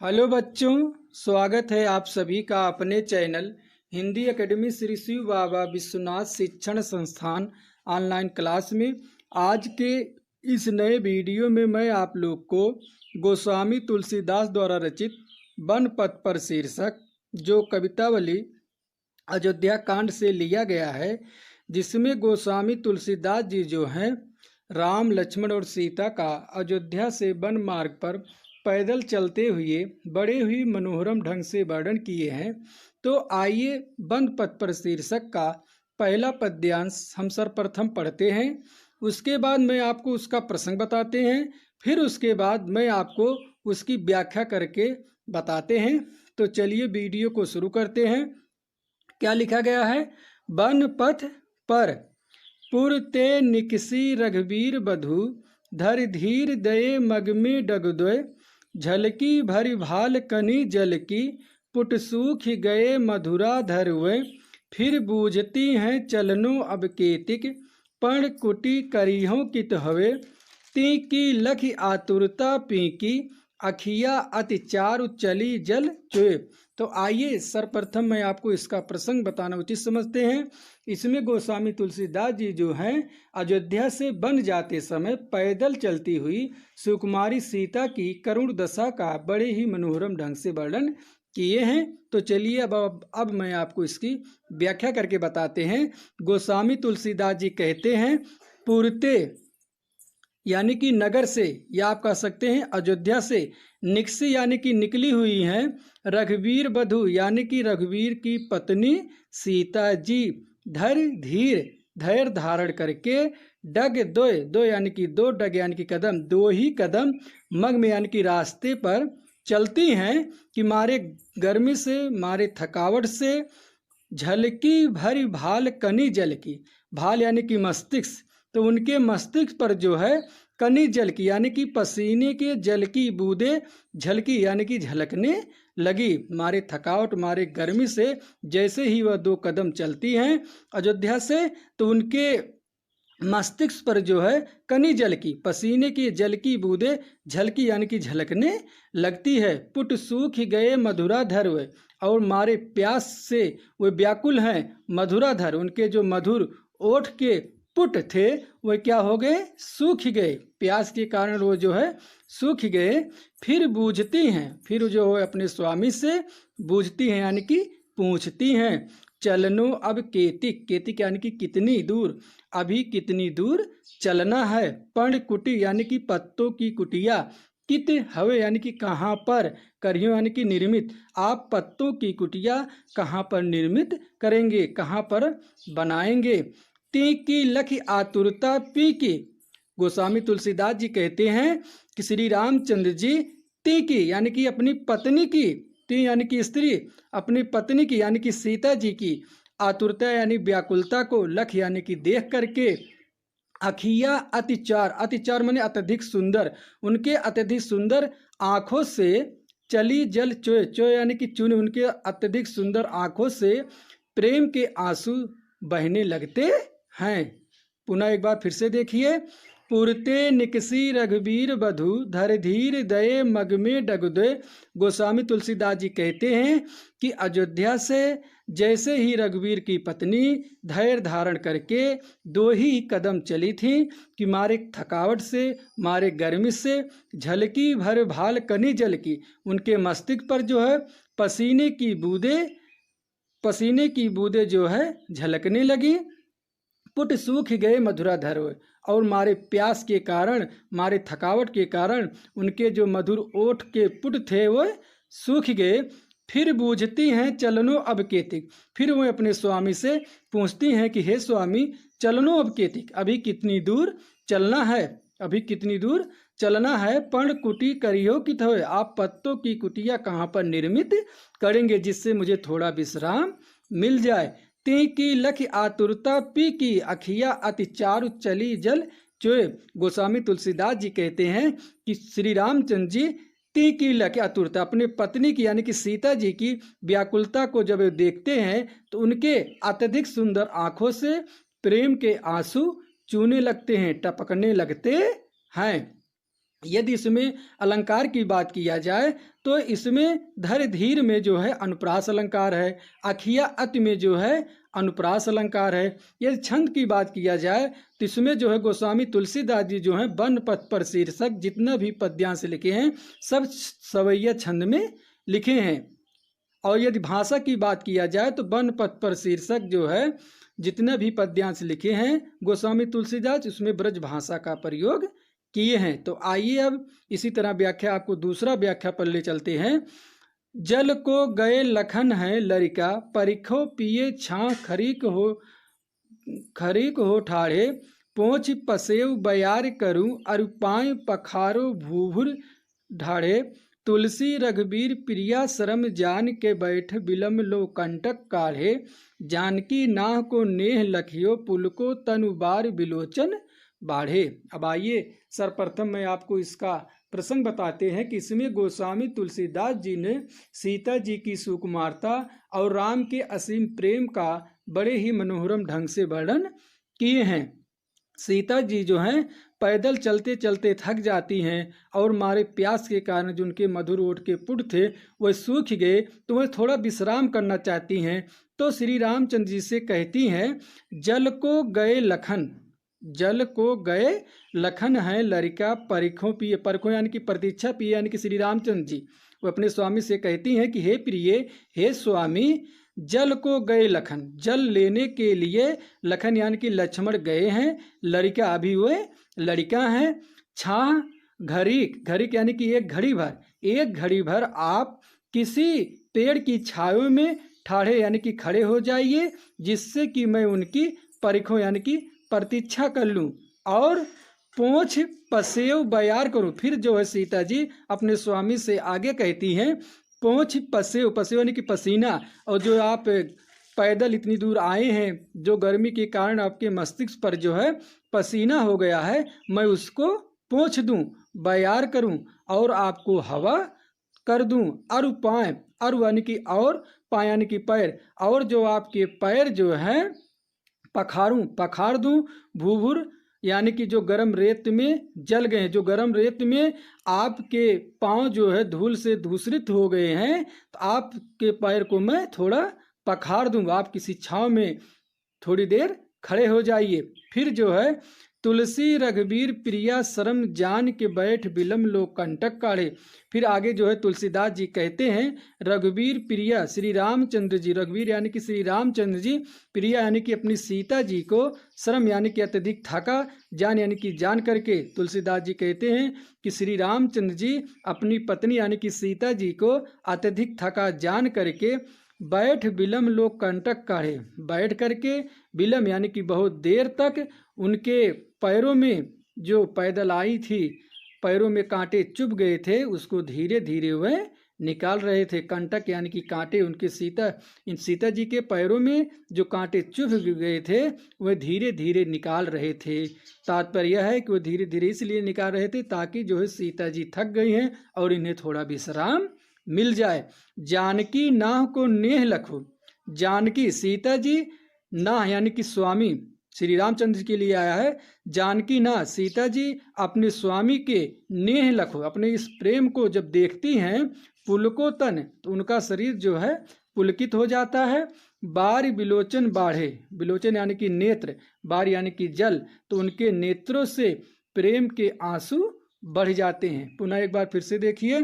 Hello बच्चों, स्वागत है आप सभी का अपने चैनल हिंदी एकेडमी श्री शिव बाबा विश्वनाथ शिक्षण संस्थान ऑनलाइन क्लास में। आज के इस नए वीडियो में मैं आप लोग को गोस्वामी तुलसीदास द्वारा रचित वन पथ पर शीर्षक जो कवितावली अयोध्या कांड से लिया गया है, जिसमें गोस्वामी तुलसीदास जी जो हैं राम लक्ष्मण और सीता का अयोध्या से वन मार्ग पर पैदल चलते हुए बड़े ही मनोरम ढंग से वर्णन किए हैं। तो आइए वन पथ पर शीर्षक का पहला पद्यांश हम सर्वप्रथम पढ़ते हैं। उसके बाद मैं आपको उसका प्रसंग बताते हैं, फिर उसके बाद मैं आपको उसकी व्याख्या करके बताते हैं। तो चलिए वीडियो को शुरू करते हैं। क्या लिखा गया है? वन पथ पर पुरते निकसी रघुवीर बधु धर धीर दये मग में डगदोय झलकी भरी भाल कनी जल की पुट सूख गए मधुरा धरवे फिर बूझती हैं चलनो अब केतिक पण कुटी करिहों कित हवे ती की लख आतुरता पी की अखिया अति चारु चली जल चोए। तो आइए सर्वप्रथम मैं आपको इसका प्रसंग बताना उचित समझते हैं। इसमें गोस्वामी तुलसीदास जी जो हैं अयोध्या से वन जाते समय पैदल चलती हुई सुकुमारी सीता की करुण दशा का बड़े ही मनोरम ढंग से वर्णन किए हैं। तो चलिए अब मैं आपको इसकी व्याख्या करके बताते हैं। गोस्वामी तुलसीदास जी कहते हैं पुरते यानी कि नगर से, या आप कह सकते हैं अयोध्या से, निकसी यानी कि निकली हुई हैं रघुवीर बधु यानी कि रघुवीर की पत्नी सीता जी धर धीर धैर्य धारण करके डग दो यानी कि दो डग यानी कि कदम, दो ही कदम मग में यानी कि रास्ते पर चलती हैं कि मारे गर्मी से मारे थकावट से झलकी भरी भाल कनी जल की, भाल यानी कि मस्तिष्क, तो उनके मस्तिष्क पर जो है कनी जल की यानी कि पसीने के जल की बूंदे झलकी यानी कि झलकने लगी मारे थकावट मारे गर्मी से। जैसे ही वह दो कदम चलती हैं अयोध्या से तो उनके मस्तिष्क पर जो है कनी जल की पसीने के जल की बूंदे झलकी यानी कि झलकने लगती है। पुट सूख गए मधुरा धर और मारे प्यास से वे व्याकुल हैं मधुरा धर, उनके जो मधुर ओठ के पुट थे वह क्या हो गए? सूख गए, प्यास के कारण वो जो है सूख गए। फिर बूझती हैं, फिर जो है अपने स्वामी से बूझती हैं यानी कि पूछती हैं चलनो अब केतिक, केतिक यानी कि कितनी दूर, अभी कितनी दूर चलना है। पर्ण कुटी यानी कि पत्तों की कुटिया, कित हवे यानी कि कहाँ पर, करियो यानी कि निर्मित, आप पत्तों की कुटिया कहाँ पर निर्मित करेंगे, कहाँ पर बनाएंगे। ती की लख आतुरता पी की, गोस्वामी तुलसीदास जी कहते हैं कि श्री रामचंद्र जी ती की यानी कि अपनी पत्नी की, ती यानी कि स्त्री, अपनी पत्नी की यानी कि सीता जी की आतुरता यानी व्याकुलता को लख यानी कि देख करके अखिया अतिचार, अतिचार माने अत्यधिक सुंदर, उनके अत्यधिक सुंदर आंखों से चली जल चोए, चोए यानी कि चुन, उनके अत्यधिक सुंदर आंखों से प्रेम के आंसू बहने लगते हैं। पुनः एक बार फिर से देखिए। पुरते निकसी रघुवीर बधु धर धीर दये मग में डगदे। गोस्वामी तुलसीदास जी कहते हैं कि अयोध्या से जैसे ही रघुवीर की पत्नी धैर्य धारण करके दो ही कदम चली थी कि मारे थकावट से मारे गर्मी से झलकी भर भाल कनी जल की, उनके मस्तिष्क पर जो है पसीने की बूंदे जो है झलकने लगी। पुट सूख गए मधुरा धर, और मारे प्यास के कारण मारे थकावट के कारण उनके जो मधुर ओठ के पुट थे वो सूख गए। फिर बूझती हैं चलनो अब केतिक, फिर वो अपने स्वामी से पूछती हैं कि हे स्वामी चलनो अब केतिक, अभी कितनी दूर चलना है, अभी कितनी दूर चलना है। पर्ण कुटी करियो कित होए, आप पत्तों की कुटिया कहाँ पर निर्मित करेंगे जिससे मुझे थोड़ा विश्राम मिल जाए। ती की लख आतुरता पी की अखिया अति चारु चली जल चोए। गोस्वामी तुलसीदास जी कहते हैं कि श्री रामचंद्र जी ती की लख आतुरता, अपने पत्नी की यानी कि सीता जी की व्याकुलता को जब देखते हैं तो उनके अत्यधिक सुंदर आंखों से प्रेम के आंसू चूने लगते हैं, टपकने लगते हैं। यदि इसमें अलंकार की बात किया जाए तो इसमें धर धीर में जो है अनुप्रास अलंकार है, अखिया अति में जो है अनुप्रास अलंकार है। यदि छंद की बात किया जाए तो इसमें जो है गोस्वामी तुलसीदास जी जो है वन पथ पर शीर्षक जितना भी पद्यांश लिखे हैं सब सवैया छंद में लिखे हैं। और यदि भाषा की बात किया जाए तो वन पथ पर शीर्षक जो है जितने भी पद्यांश लिखे हैं गोस्वामी तुलसीदास उसमें ब्रज भाषा का प्रयोग किए हैं। तो आइए अब इसी तरह व्याख्या आपको दूसरा व्याख्या पर ले चलते हैं। जल को गए लखन है लरिका, परिखो पिए छा खरीक हो ठाढ़े, पोंछ पसेव बयार करूं अरुपाय पखारो भूभुर ढाढ़े, तुलसी रघुबीर प्रिया शरम जान के बैठ बिलम लो कंटक काढ़े, जानकी नाह को नेह लखियो पुलको तनुबार बिलोचन बाढ़े। अब आइए सर्वप्रथम मैं आपको इसका प्रसंग बताते हैं कि इसमें गोस्वामी तुलसीदास जी ने सीता जी की सुकुमारता और राम के असीम प्रेम का बड़े ही मनोहरम ढंग से वर्णन किए हैं। सीता जी जो हैं पैदल चलते चलते थक जाती हैं और मारे प्यास के कारण जो उनके मधुर ओठ के पुट थे वह सूख गए, तो वह थोड़ा विश्राम करना चाहती हैं। तो श्री रामचंद्र जी से कहती हैं जल को गए लखन, जल को गए लखन है लरिका, परिखों पिए, परिखों यानी कि प्रतीक्षा पिए यानी कि श्री रामचंद्र जी वो अपने स्वामी से कहती हैं कि हे प्रिय, हे स्वामी, जल को गए लखन, जल लेने के लिए लखन यानी कि लक्ष्मण गए हैं, लड़िका अभी वे लड़िका हैं, छाह घड़ीक, घड़ीक यानी कि एक घड़ी भर, एक घड़ी भर आप किसी पेड़ की छाया में ठाढ़े यानी कि खड़े हो जाइए, जिससे कि मैं उनकी परिखों यानी कि प्रतीक्षा कर लूं और पोंछ पसेव बयार करूं। फिर जो है सीता जी अपने स्वामी से आगे कहती हैं पोंछ पसेव, पसेव यानी कि पसीना, और जो आप पैदल इतनी दूर आए हैं जो गर्मी के कारण आपके मस्तिष्क पर जो है पसीना हो गया है, मैं उसको पोंछ दूं, बयार करूं और आपको हवा कर दूं। अरु पाए, अरु यानी कि और, पाए यानी कि पैर, और जो आपके पैर जो हैं पखारूं, पखार दूं, भूभुर यानी कि जो गर्म रेत में जल गए हैं, जो गर्म रेत में आपके पांव जो है धूल से दूषित हो गए हैं, तो आपके पैर को मैं थोड़ा पखार दूंगा, आप किसी छांव में थोड़ी देर खड़े हो जाइए। फिर जो है तुलसी रघुबीर प्रिया शरम जान के बैठ बिलम लो कंटक काढ़े। फिर आगे जो है तुलसीदास जी कहते हैं रघुबीर प्रिया श्री रामचंद्र जी, रघुबीर यानी कि श्री रामचंद्र जी, प्रिया यानी कि अपनी सीता जी को, शरम यानी कि अत्यधिक थका, जान यानी कि जान करके तुलसीदास जी कहते हैं कि श्री रामचंद्र जी अपनी पत्नी यानी कि सीता जी को अत्यधिक थका जान करके बैठ बिलम लोग कंटक काढ़े, बैठ करके बिलम यानी कि बहुत देर तक उनके पैरों में जो पैदल आई थी पैरों में कांटे चुभ गए थे उसको धीरे धीरे वह निकाल रहे थे। कंटक यानी कि कांटे उनके सीता जी के पैरों में जो कांटे चुभ गए थे वह धीरे धीरे निकाल रहे थे। तात्पर्य यह है कि वह धीरे धीरे इसलिए निकाल रहे थे ताकि जो है सीता जी थक गई हैं और इन्हें थोड़ा विश्राम मिल जाए। जानकी नाह को नेह लखो, जानकी सीता जी, नाह यानी कि स्वामी श्री रामचंद्र के लिए आया है, जानकी नाह सीता जी अपने स्वामी के नेह लखो, अपने इस प्रेम को जब देखती हैं पुलको तन, तो उनका शरीर जो है पुलकित हो जाता है। बार बिलोचन बाढ़े, बिलोचन यानी कि नेत्र, बार यानी कि जल, तो उनके नेत्रों से प्रेम के आंसू बढ़ जाते हैं। पुनः एक बार फिर से देखिए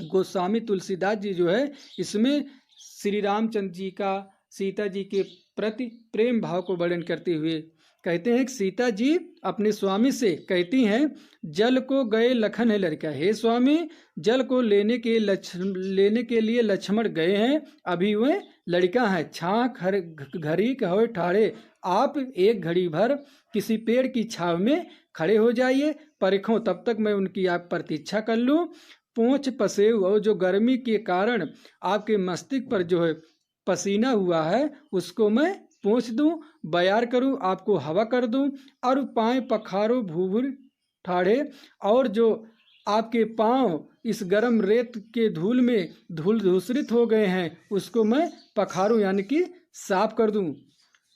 गोस्वामी तुलसीदास जी जो है इसमें श्री रामचंद्र जी का सीता जी के प्रति प्रेम भाव को वर्णन करते हुए कहते हैं कि सीता जी अपने स्वामी से कहती हैं जल को गए लखन है लड़का, हे स्वामी, जल को लेने के लिए लक्ष्मण गए हैं, अभी वह लड़का है, छाह घड़ी कहो ठाड़े, आप एक घड़ी भर किसी पेड़ की छाव में खड़े हो जाइए, परिखों तब तक मैं उनकी आप प्रतीक्षा कर लूँ। पोंछ पसेव, और जो गर्मी के कारण आपके मस्तिष्क पर जो है पसीना हुआ है उसको मैं पोंछ दूं, बयार करूं, आपको हवा कर दूं, और पाए पखारो भूभुर ठाढ़े, और जो आपके पांव इस गर्म रेत के धूल में धूल धूसरित हो गए हैं उसको मैं पखारूं यानी कि साफ कर दूं।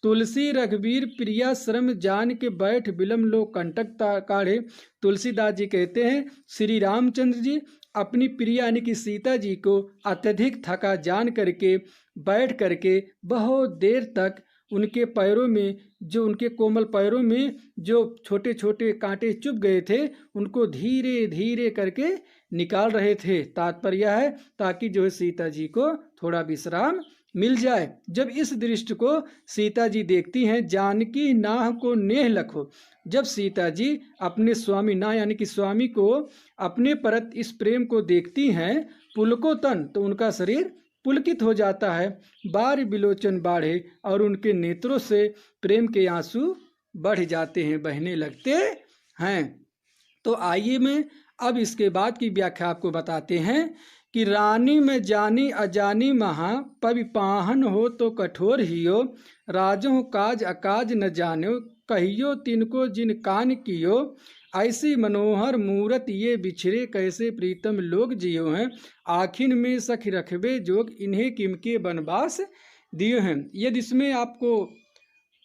तुलसी रघुवीर प्रिया श्रम जान के बैठ बिलम लो कंटक काढ़े। तुलसीदास जी कहते हैं श्री रामचंद्र जी अपनी प्रिया यानी कि सीता जी को अत्यधिक थका जान करके बैठ करके बहुत देर तक उनके पैरों में जो उनके कोमल पैरों में जो छोटे छोटे कांटे चुभ गए थे उनको धीरे धीरे करके निकाल रहे थे। तात्पर्य है ताकि जो है सीता जी को थोड़ा विश्राम मिल जाए। जब इस दृश्य को सीता जी देखती हैं, जानकी नाह को नेह लखो, जब सीता जी अपने स्वामी नाह यानी कि स्वामी को अपने परत इस प्रेम को देखती हैं, पुलको तन तो उनका शरीर पुलकित हो जाता है, बार बिलोचन बाढ़े और उनके नेत्रों से प्रेम के आंसू बढ़ जाते हैं, बहने लगते हैं। तो आइए मैं अब इसके बाद की व्याख्या आपको बताते हैं कि रानी में जानी अजानी महा पविपाहन हो तो कठोर हियो, राजो काज अकाज न जानो कहियो तिनको जिन कान कियो, ऐसी मनोहर मूरत ये बिछड़े कैसे प्रीतम लोग जियो हैं, आखिन में सख रखबे जोग इन्हें किमके बनवास दियो हैं। यदि इसमें आपको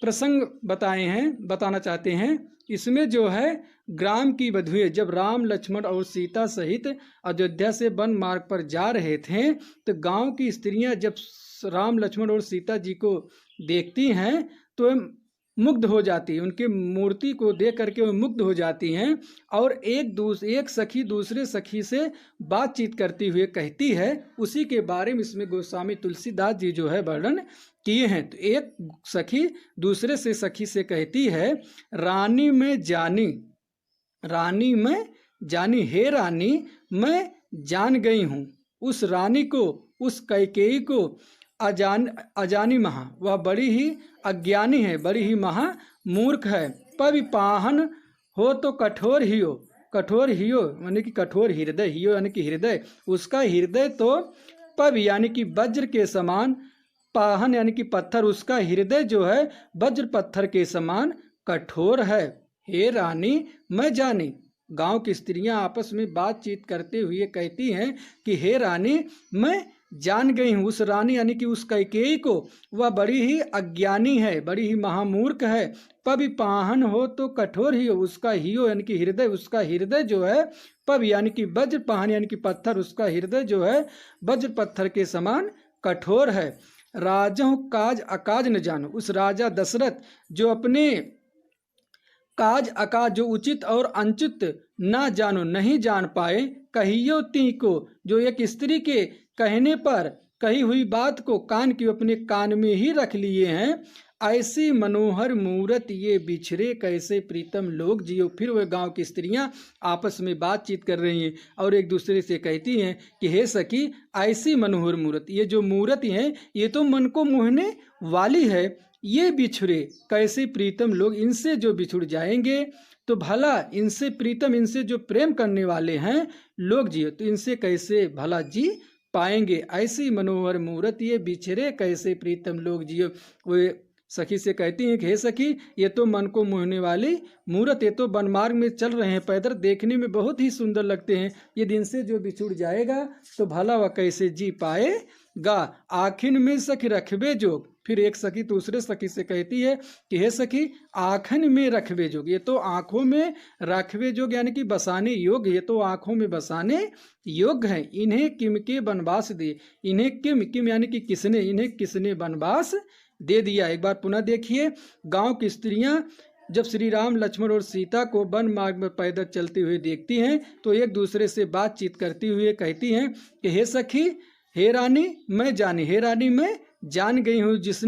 प्रसंग बताना चाहते हैं, इसमें जो है ग्राम की वधुएं जब राम लक्ष्मण और सीता सहित अयोध्या से वन मार्ग पर जा रहे थे तो गांव की स्त्रियां जब राम लक्ष्मण और सीता जी को देखती हैं तो मुग्ध हो जाती है, उनके मूर्ति को देख करके वो मुग्ध हो जाती हैं और एक सखी दूसरे सखी से बातचीत करती हुए कहती है। उसी के बारे में इसमें गोस्वामी तुलसीदास जी जो है वर्णन किए हैं। तो एक सखी दूसरे से सखी से कहती है, रानी में जानी हे रानी मैं जान गई हूँ उस रानी को, उस कैकेयी को अजानी महा, वह बड़ी ही अज्ञानी है, बड़ी ही महा मूर्ख है। पविपाहन हो तो कठोर हियो यानी कि कठोर हृदय, हियो यानी कि हृदय, उसका हृदय तो पव यानी कि वज्र के समान, पाहन यानी कि पत्थर, उसका हृदय जो है वज्र पत्थर के समान कठोर है। हे रानी मैं जानी, गांव की स्त्रियां आपस में बातचीत करते हुए कहती हैं कि हे रानी मैं जान गई हूँ उस रानी यानी कि उस कैकेयी को, वह बड़ी ही अज्ञानी है, बड़ी ही महामूर्ख है। पविपाहन हो तो कठोर ही हो, उसका हियो यानी कि हृदय, उसका हृदय जो है पव यानी कि वज्र, पाहन यानी कि पत्थर, उसका हृदय जो है वज्र पत्थर के समान कठोर है। राजों काज अकाज न जानो, उस राजा दशरथ जो अपने काज अकाज जो उचित और अनुचित ना जानो, नहीं जान पाए, कहियो ती को, जो एक स्त्री के कहने पर कही हुई बात को कान की अपने कान में ही रख लिए हैं, ऐसी मनोहर मूरत ये बिछड़े कैसे प्रीतम लोग जियो। फिर वह गांव की स्त्रियां आपस में बातचीत कर रही हैं और एक दूसरे से कहती हैं कि हे सखी ऐसी मनोहर मूरत, ये जो मूरत है ये तो मन को मोहने वाली है, ये बिछड़े कैसे प्रीतम लोग, इनसे जो बिछुड़ जाएंगे तो भला इनसे प्रीतम, इनसे जो प्रेम करने वाले हैं लोग जियो तो इनसे कैसे भला जी पाएंगे। ऐसी मनोहर मूरत ये बिछड़े कैसे प्रीतम लोग जियो। वो सखी से कहती हैं कि हे सखी ये तो मन को मोहने वाली मूरत, ये तो वनमार्ग में चल रहे हैं पैदल, देखने में बहुत ही सुंदर लगते हैं, ये दिन से जो बिछुड़ जाएगा तो भला वह कैसे जी पाएगा। आखिन में सखी रखबे जोग, फिर एक सखी दूसरे सखी से कहती है कि हे सखी आँखन में रखबे जोग, ये तो आँखों में रखबे जोग यानी कि बसाने योग्य, ये तो आँखों में बसाने योग्य है। इन्हें किम के वनवास दिए, इन्हें किम यानी कि किसने, इन्हें किसने वनवास दे दिया। एक बार पुनः देखिए, गांव की स्त्रियां जब श्री राम लक्ष्मण और सीता को वन मार्ग में पैदल चलते हुए देखती हैं तो एक दूसरे से बातचीत करती हुए कहती हैं कि हे सखी हे रानी मैं जानी, हे रानी मैं जान गई हूँ जिस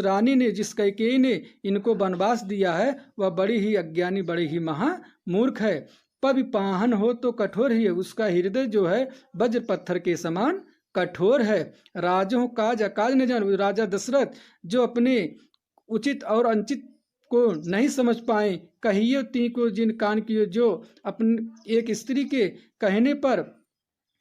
रानी ने, जिस कैकेयी ने इनको वनवास दिया है वह बड़ी ही अज्ञानी, बड़ी ही महामूर्ख है। पविपाहन हो तो कठोर ही है, उसका हृदय जो है वज्र पत्थर के समान कठोर है। राजों काज अकाज न जानो, राजा दशरथ जो अपने उचित और अनुचित को नहीं समझ पाए, कहियो ती को जिन कान कियो, जो अपने एक स्त्री के कहने पर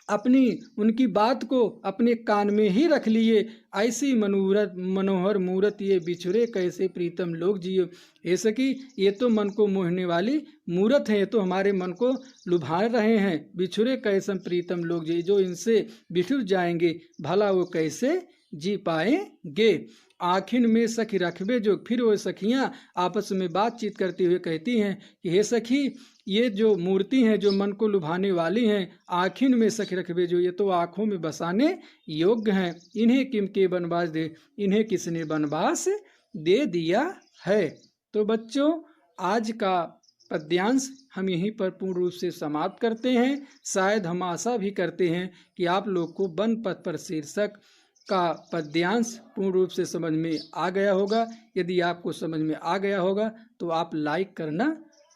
अपनी उनकी बात को अपने कान में ही रख लिए, ऐसी मनोहर मूरत ये बिछुड़े कैसे प्रीतम लोग जियो। ये सकी ये तो मन को मोहने वाली मूरत है, ये तो हमारे मन को लुभा रहे हैं, बिछुड़े कैसे प्रीतम लोग जियो, जो इनसे बिछुड़ जाएंगे भला वो कैसे जी पाएंगे। आखिन में सखी रखबे जो। फिर वो सखियां आपस में बातचीत करते हुए कहती हैं कि हे सखी, ये जो मूर्ति हैं जो मन को लुभाने वाली हैं, आखिन में सखी रखबे जो, ये तो आंखों में बसाने योग्य हैं, इन्हें किम के बनवास दे, इन्हें किसने बनवास दे दिया है। तो बच्चों, आज का पद्यांश हम यहीं पर पूर्ण रूप से समाप्त करते हैं। शायद हम आशा भी करते हैं कि आप लोग को वन पथ पर शीर्षक का पद्यांश पूर्ण रूप से समझ में आ गया होगा। यदि आपको समझ में आ गया होगा तो आप लाइक करना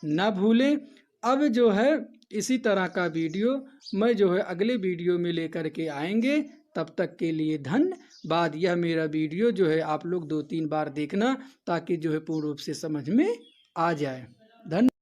ना भूलें। अब जो है इसी तरह का वीडियो मैं जो है अगले वीडियो में लेकर के आएंगे। तब तक के लिए धन्यवाद। यह मेरा वीडियो जो है आप लोग 2-3 बार देखना, ताकि जो है पूर्ण रूप से समझ में आ जाए। धन्यवाद।